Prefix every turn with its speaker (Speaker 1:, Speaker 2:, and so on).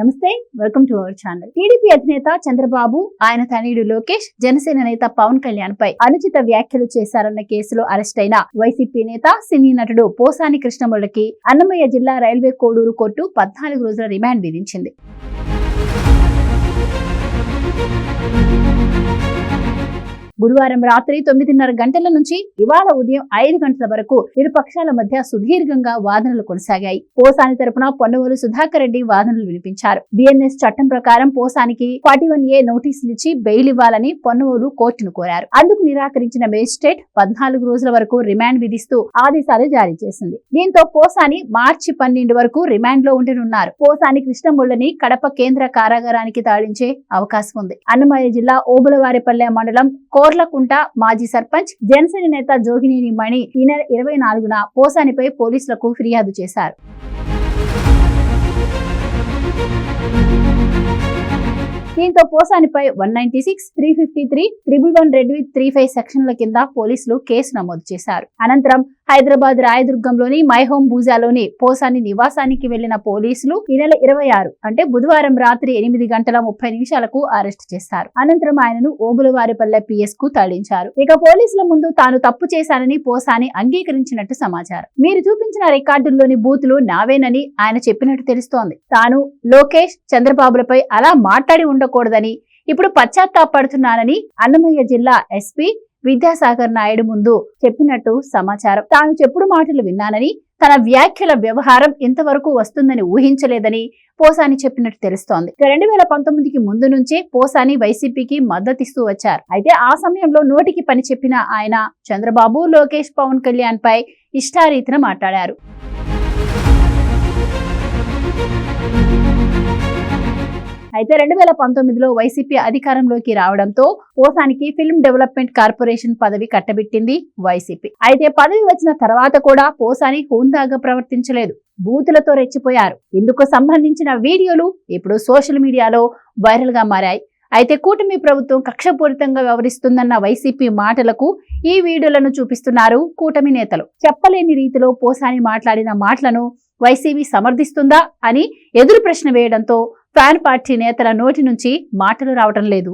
Speaker 1: నమస్తే, welcome to our channel. TDP అధినేత చంద్రబాబు, ఆయన తనయుడు లోకేష్ జనసేన నేత పవన్ కళ్యాణ్ పై అనుచిత వ్యాఖ్యలు చేశారన్న కేసులో అరెస్ట్ అయిన వైసీపీ నేత, సినీ నటుడు పోసాని కృష్ణమురళికి అన్నమయ్య జిల్లా రైల్వే కోడూరు కోర్టు 14 రోజుల రిమాండ్ విధించింది. గురువారం రాత్రి 9:30 గంటల నుంచి ఇవాళ ఉదయం 5 గంటల వరకు ఇరు పక్షాల మధ్య సుదీర్ఘంగా వాదనలు కొనసాగాయి. పోసాని తరపున పొన్నవోలు సుధాకర్ రెడ్డి వాదనలు వినిపించారు. బిఎన్ఎస్ చట్టం ప్రకారం పోసానికి 41A నోటీసులు ఇచ్చి బెయిల్ ఇవ్వాలని పొన్నవోలు కోర్టును కోరారు. అందుకు నిరాకరించిన మేజిస్ట్రేట్ 14 రోజుల వరకు రిమాండ్ విధిస్తూ ఆదేశాలు జారీ చేసింది. దీంతో పోసాని మార్చి 12 వరకు రిమాండ్ లో ఉండనున్నారు. పోసాని కృష్ణమురళిని కడప కేంద్ర కారాగారానికి తరలించే అవకాశం ఉంది. అన్నమయ్య జిల్లా ఓబులవారిపల్లె మండలం కోర్లకుంట మాజీ సర్పంచ్, జనసేన నేత జోగినేని మణి ఈ నెల 24న పోసానిపై పోలీసులకు ఫిర్యాదు చేశారు. దీంతో పోసానిపై 196, 353, 111 రెడ్ విత్ 35 సెక్షన్ల కింద పోలీసులు కేసు నమోదు చేశారు. అనంతరం హైదరాబాద్ రాయదుర్గంలోని మై హోమ్ భూజాలోని పోసాని నివాసానికి వెళ్లిన పోలీసులు ఈ నెల 26 అంటే బుధవారం రాత్రి 8:30 అరెస్ట్ చేశారు. అనంతరం ఆయనను ఓబులవారిపల్లె PS కు తరలించారు. ఇక పోలీసుల ముందు తాను తప్పు చేశానని పోసాని అంగీకరించినట్టు సమాచారం. మీరు చూపించిన రికార్డుల్లోని బూతులు నావేనని ఆయన చెప్పినట్టు తెలుస్తోంది. తాను లోకేష్, చంద్రబాబులపై అలా మాట్లాడి ఉండకూడదని ఇప్పుడు పశ్చాత్తాపడుతున్నానని అన్నమయ్య జిల్లా SP విద్యాసాగర్ నాయుడు ముందు చెప్పినట్టు సమాచారం. తాను చెప్పుడు మాటలు విన్నానని, తన వ్యాఖ్యల వ్యవహారం ఇంతవరకు వస్తుందని ఊహించలేదని పోసాని చెప్పినట్టు తెలుస్తోంది. 2019కి ముందు నుంచే పోసాని వైసీపీకి మద్దతిస్తూ వచ్చారు. అయితే ఆ సమయంలో నోటికి పని చెప్పిన ఆయన చంద్రబాబు, లోకేష్, పవన్ కళ్యాణ్ పై ఇష్టారీతిన మాట్లాడారు. అయితే 2019లో వైసీపీ అధికారంలోకి రావడంతో పోసానికి ఫిల్మ్ డెవలప్మెంట్ కార్పొరేషన్ పదవి కట్టబెట్టింది వైసీపీ. అయితే పదవి వచ్చిన తర్వాత కూడా పోసాని హుందాగా ప్రవర్తించలేదు. బూతులతో రెచ్చిపోయారు. ఇందుకు సంబంధించిన వీడియోలు ఇప్పుడు సోషల్ మీడియాలో వైరల్ గా మారాయి. అయితే కూటమి ప్రభుత్వం కక్షపూరితంగా వ్యవహరిస్తుందన్న వైసీపీ మాటలకు ఈ వీడియోలను చూపిస్తున్నారు కూటమి నేతలు. చెప్పలేని రీతిలో పోసాని మాట్లాడిన మాటలను వైసీపీ సమర్థిస్తుందా అని ఎదురు ప్రశ్న వేయడంతో ఫ్యాన్ పార్టీ నేతల నోటి నుంచి మాటలు రావటం లేదు.